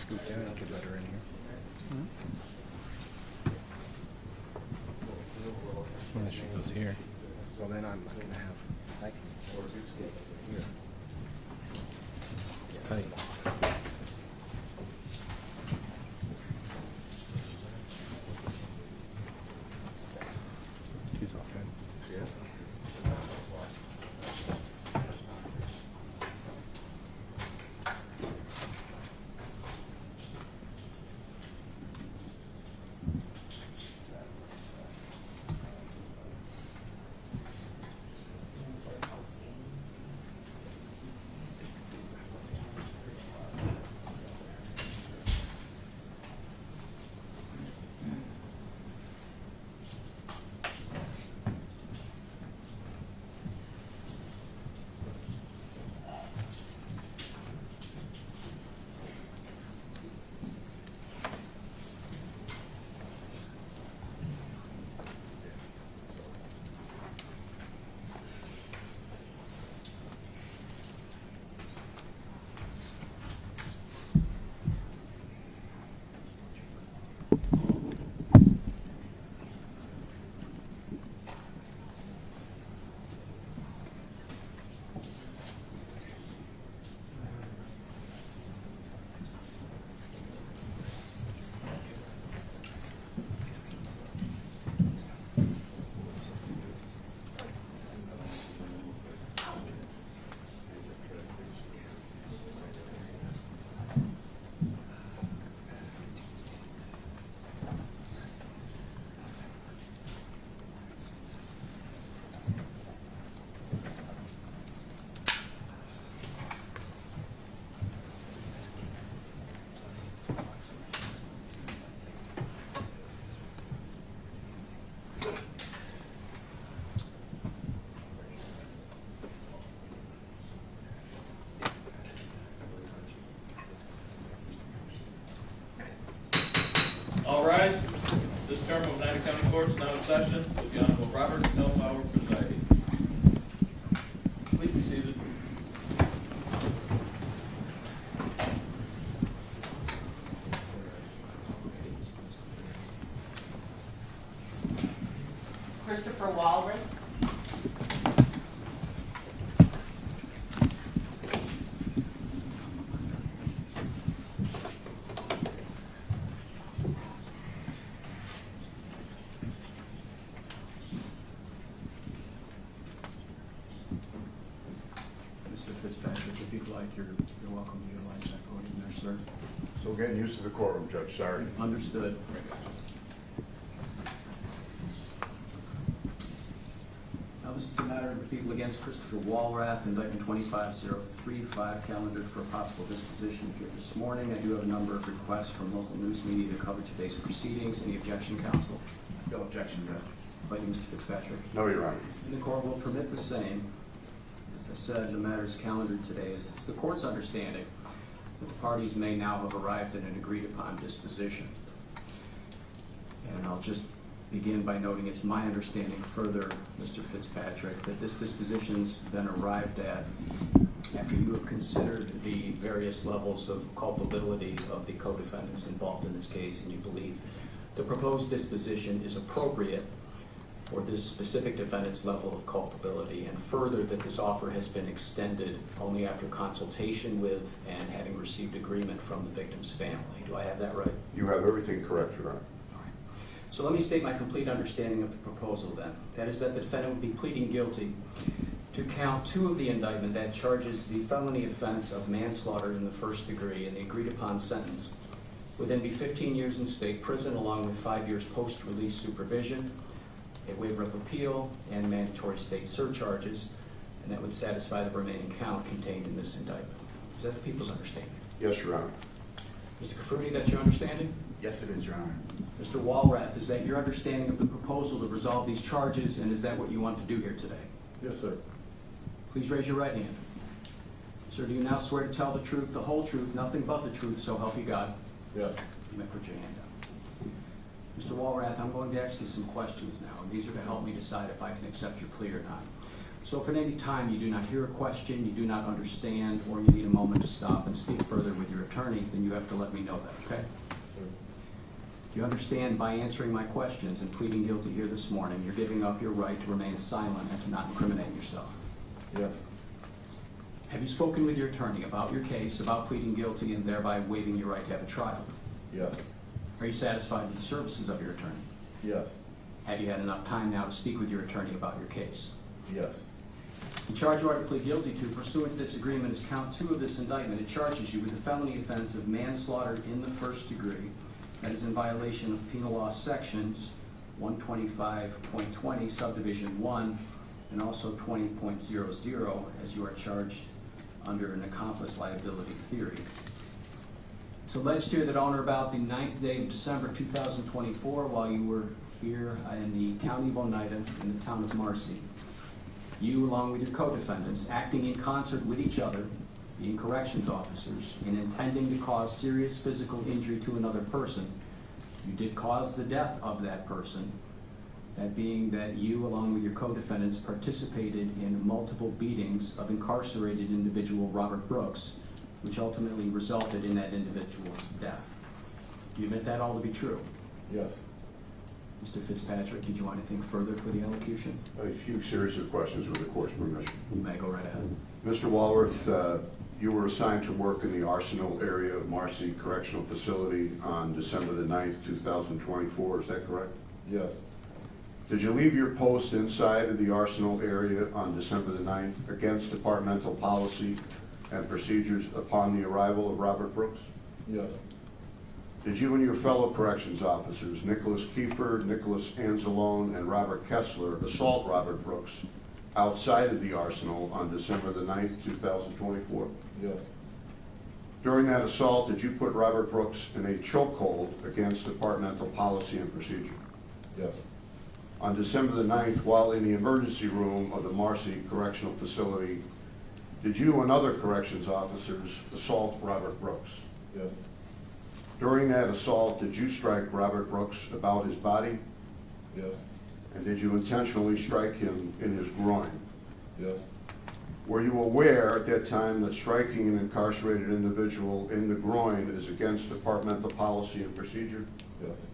scoop down and get better in here. Well, that shit goes here. Well, then I'm not gonna have. I can scoop here. It's tight. She's all good. Yeah. All rise. This term of Oneida County Court is now in session with the Honorable Robert L. Power presiding. Please be seated. Christopher Walworth. Mr. Fitzpatrick, if you'd like, you're welcome to utilize that podium there, sir. So we're getting used to the courtroom, Judge, sorry. Understood. Now, this is the matter of the people against Christopher Walrath, indictment 25035, calendared for a possible disposition here this morning. I do have a number of requests from local news media to cover today's proceedings. Any objection, counsel? No objection, Judge. By you, Mr. Fitzpatrick. No, Your Honor. And the court will permit the same. As I said, the matter is calendared today. It's the court's understanding that the parties may now have arrived at an agreed-upon disposition. And I'll just begin by noting it's my understanding further, Mr. Fitzpatrick, that this disposition's been arrived at after you have considered the various levels of culpability of the co-defendants involved in this case, and you believe the proposed disposition is appropriate for this specific defendant's level of culpability, and further that this offer has been extended only after consultation with and having received agreement from the victim's family. Do I have that right? You have everything correct, Your Honor. All right. So let me state my complete understanding of the proposal then. That is that the defendant would be pleading guilty to count 2 of the indictment that charges the felony offense of manslaughter in the first degree, and the agreed upon sentence would then be 15 years in state prison along with 5 years post-release supervision, a waiver of appeal, and mandatory state surcharges, and that would satisfy the remaining count contained in this indictment. Is that the people's understanding? Yes, Your Honor. Mr. Kafruti, that's your understanding? Yes, it is, Your Honor. Mr. Walrath, is that your understanding of the proposal to resolve these charges, and is that what you want to do here today? Yes, sir. Please raise your right hand. Sir, do you now swear to tell the truth, the whole truth, nothing but the truth, so help you God? Yes. You may put your hand up. Mr. Walrath, I'm going to ask you some questions now, and these are to help me decide if I can accept your plea or not. So if at any time you do not hear a question, you do not understand, or you need a moment to stop and speak further with your attorney, then you have to let me know that, okay? Do you understand by answering my questions and pleading guilty here this morning, you're giving up your right to remain silent and to not incriminate yourself? Yes. Have you spoken with your attorney about your case, about pleading guilty, and thereby waiving your right to have a trial? Yes. Are you satisfied with the services of your attorney? Yes. Have you had enough time now to speak with your attorney about your case? Yes. The charge you are to plead guilty to pursuant to this agreement is count 2 of this indictment. It charges you with the felony offense of manslaughter in the first degree. That is in violation of penal law sections 125.20 subdivision 1 and also 20.00 as you are charged under an accomplice liability theory. It's alleged here that on or about the 9th day of December 2024, while you were here in the county of Oneida in the town of Marcy, you, along with your co-defendants, acting in concert with each other, being corrections officers, in intending to cause serious physical injury to another person, you did cause the death of that person, that being that you, along with your co-defendants, participated in multiple beatings of incarcerated individual Robert Brooks, which ultimately resulted in that individual's death. Do you admit that all to be true? Yes. Mr. Fitzpatrick, did you want anything further for the elocution? A few series of questions with the court's permission. You may go right ahead. Mr. Walworth, you were assigned to work in the Arsenal area of Marcy Correctional Facility on December the 9th, 2024, is that correct? Yes. Did you leave your post inside of the Arsenal area on December the 9th against departmental policy and procedures upon the arrival of Robert Brooks? Yes. Did you and your fellow corrections officers, Nicholas Kiefer, Nicholas Anzalone, and Robert Kessler, assault Robert Brooks outside of the Arsenal on December the 9th, 2024? Yes. During that assault, did you put Robert Brooks in a chokehold against departmental policy and procedure? Yes. On December the 9th, while in the emergency room of the Marcy Correctional Facility, did you and other corrections officers assault Robert Brooks? Yes. During that assault, did you strike Robert Brooks about his body? Yes. And did you intentionally strike him in his groin? Yes. Were you aware at that time that striking an incarcerated individual in the groin is against departmental policy and procedure? Yes.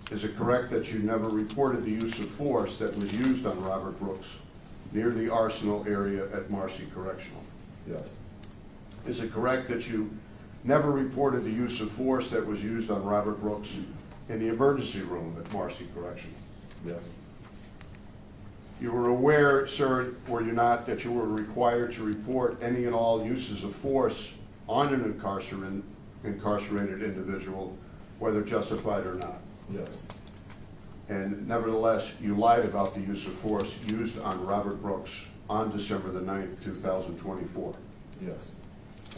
Is it correct that you never reported the use of force that was used on Robert Brooks near the Arsenal area at Marcy Correctional? Yes. Is it correct that you never reported the use of force that was used on Robert Brooks in the emergency room at Marcy Correctional? Yes. You were aware, sir, were you not, that you were required to report any and all uses of force on an incarcerated individual, whether justified or not? Yes. And nevertheless, you lied about the use of force used on Robert Brooks on December the 9th, 2024. Yes.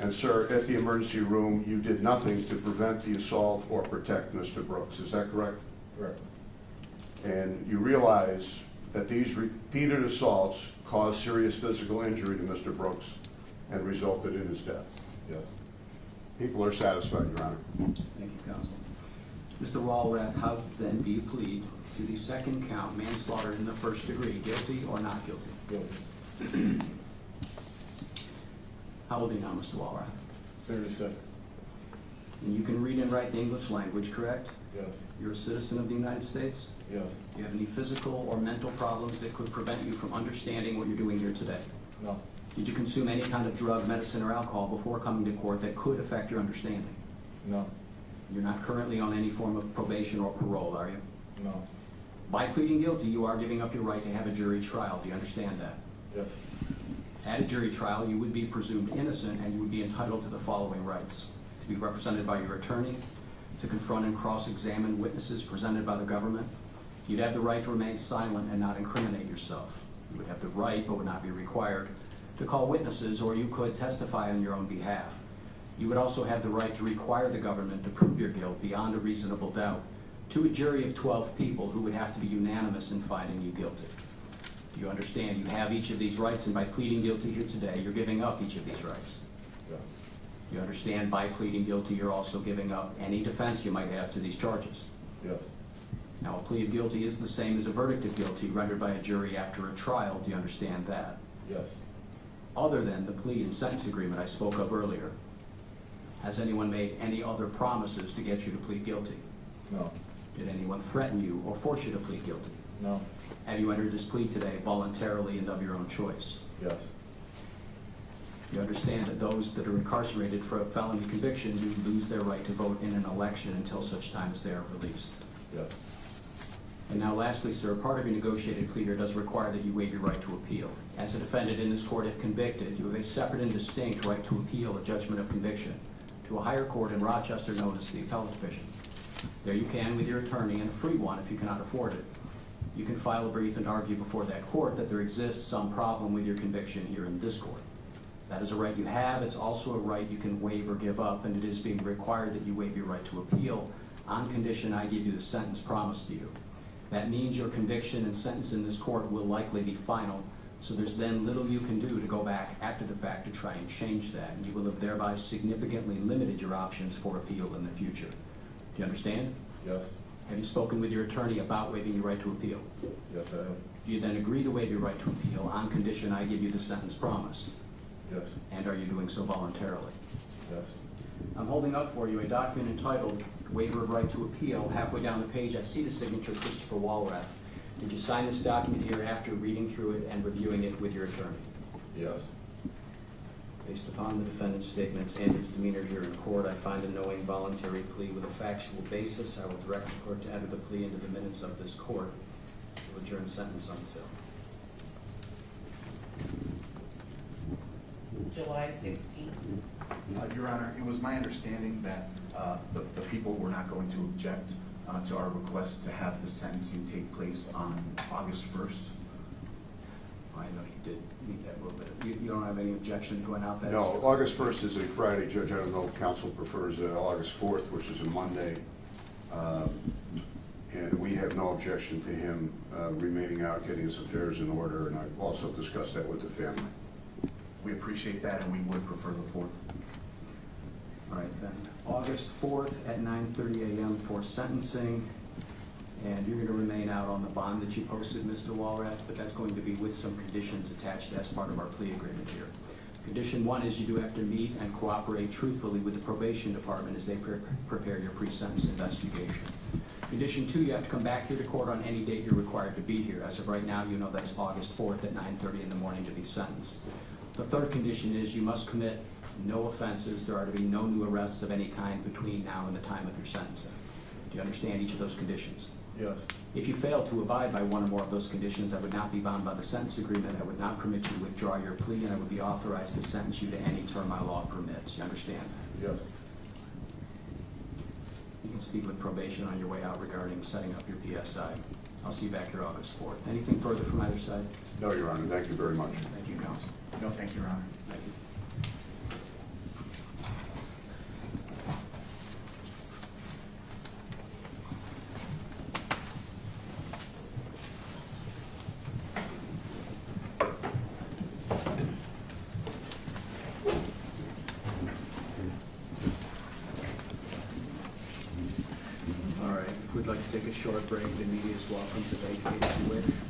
And sir, at the emergency room, you did nothing to prevent the assault or protect Mr. Brooks, is that correct? Correct. And you realize that these repeated assaults caused serious physical injury to Mr. Brooks and resulted in his death. Yes. People are satisfied, Your Honor. Thank you, counsel. Mr. Walrath, how then do you plead to the second count, manslaughter in the first degree, guilty or not guilty? Guilty. How old are you now, Mr. Walrath? 36. And you can read and write the English language, correct? Yes. You're a citizen of the United States? Yes. Do you have any physical or mental problems that could prevent you from understanding what you're doing here today? No. Did you consume any kind of drug, medicine, or alcohol before coming to court that could affect your understanding? No. You're not currently on any form of probation or parole, are you? No. By pleading guilty, you are giving up your right to have a jury trial. Do you understand that? Yes. At a jury trial, you would be presumed innocent and you would be entitled to the following rights: to be represented by your attorney, to confront and cross-examine witnesses presented by the government. You'd have the right to remain silent and not incriminate yourself. You would have the right, but would not be required, to call witnesses, or you could testify on your own behalf. You would also have the right to require the government to prove your guilt beyond a reasonable doubt to a jury of 12 people who would have to be unanimous in finding you guilty. Do you understand you have each of these rights, and by pleading guilty here today, you're giving up each of these rights? Yes. You understand by pleading guilty, you're also giving up any defense you might have to these charges? Yes. Now, a plea of guilty is the same as a verdict of guilty rendered by a jury after a trial. Do you understand that? Yes. Other than the plea and sentence agreement I spoke of earlier, has anyone made any other promises to get you to plead guilty? No. Did anyone threaten you or force you to plead guilty? No. Have you entered this plea today voluntarily and of your own choice? Yes. You understand that those that are incarcerated for a felony conviction do lose their right to vote in an election until such time as they are released. Yes. And now lastly, sir, part of your negotiated plea here does require that you waive your right to appeal. As a defendant in this court, if convicted, you have a separate and distinct right to appeal a judgment of conviction to a higher court in Rochester known as the Appellate Division. There you can, with your attorney, and a free one if you cannot afford it. You can file a brief and argue before that court that there exists some problem with your conviction here in this court. That is a right you have. It's also a right you can waive or give up, and it is being required that you waive your right to appeal on condition I give you the sentence promised to you. That means your conviction and sentence in this court will likely be final, so there's then little you can do to go back after the fact to try and change that, and you will have thereby significantly limited your options for appeal in the future. Do you understand? Yes. Have you spoken with your attorney about waiving your right to appeal? Yes, I have. Do you then agree to waive your right to appeal on condition I give you the sentence promised? Yes. And are you doing so voluntarily? Yes. I'm holding up for you a document entitled Waiver of Right to Appeal. Halfway down the page, I see the signature Christopher Walrath. Did you sign this document here after reading through it and reviewing it with your attorney? Yes. Based upon the defendant's statements and his demeanor here in court, I find a knowing voluntary plea with a factual basis. I will direct the clerk to enter the plea into the minutes of this court. We'll adjourn sentence until July 16th. Your Honor, it was my understanding that the people were not going to object to our request to have the sentencing take place on August 1st. I know you did meet that little bit. You don't have any objection to going out that? No, August 1st is a Friday, Judge. I don't know if counsel prefers August 4th, which is a Monday. And we have no objection to him remaining out, getting his affairs in order, and I've also discussed that with the family. We appreciate that, and we would prefer the 4th. All right, then, August 4th at 9:30 a.m. for sentencing. And you're going to remain out on the bond that you posted, Mr. Walrath, but that's going to be with some conditions attached as part of our plea agreement here. Condition 1 is you do have to meet and cooperate truthfully with the probation department as they prepare your pre-sentence investigation. Condition 2, you have to come back here to court on any date you're required to be here. As of right now, you know that's August 4th at 9:30 in the morning to be sentenced. The third condition is you must commit no offenses. There are to be no new arrests of any kind between now and the time of your sentencing. Do you understand each of those conditions? Yes. If you fail to abide by one or more of those conditions, I would not be bound by the sentence agreement. I would not permit you to withdraw your plea, and I would be authorized to sentence you to any term my law permits. You understand that? Yes. You can speak with probation on your way out regarding setting up your PSI. I'll see you back here August 4th. Anything further from either side? No, Your Honor. Thank you very much. Thank you, counsel. No, thank you, Your Honor. Thank you. All right, if we'd like to take a short break, the media is welcome to vacate if you wish.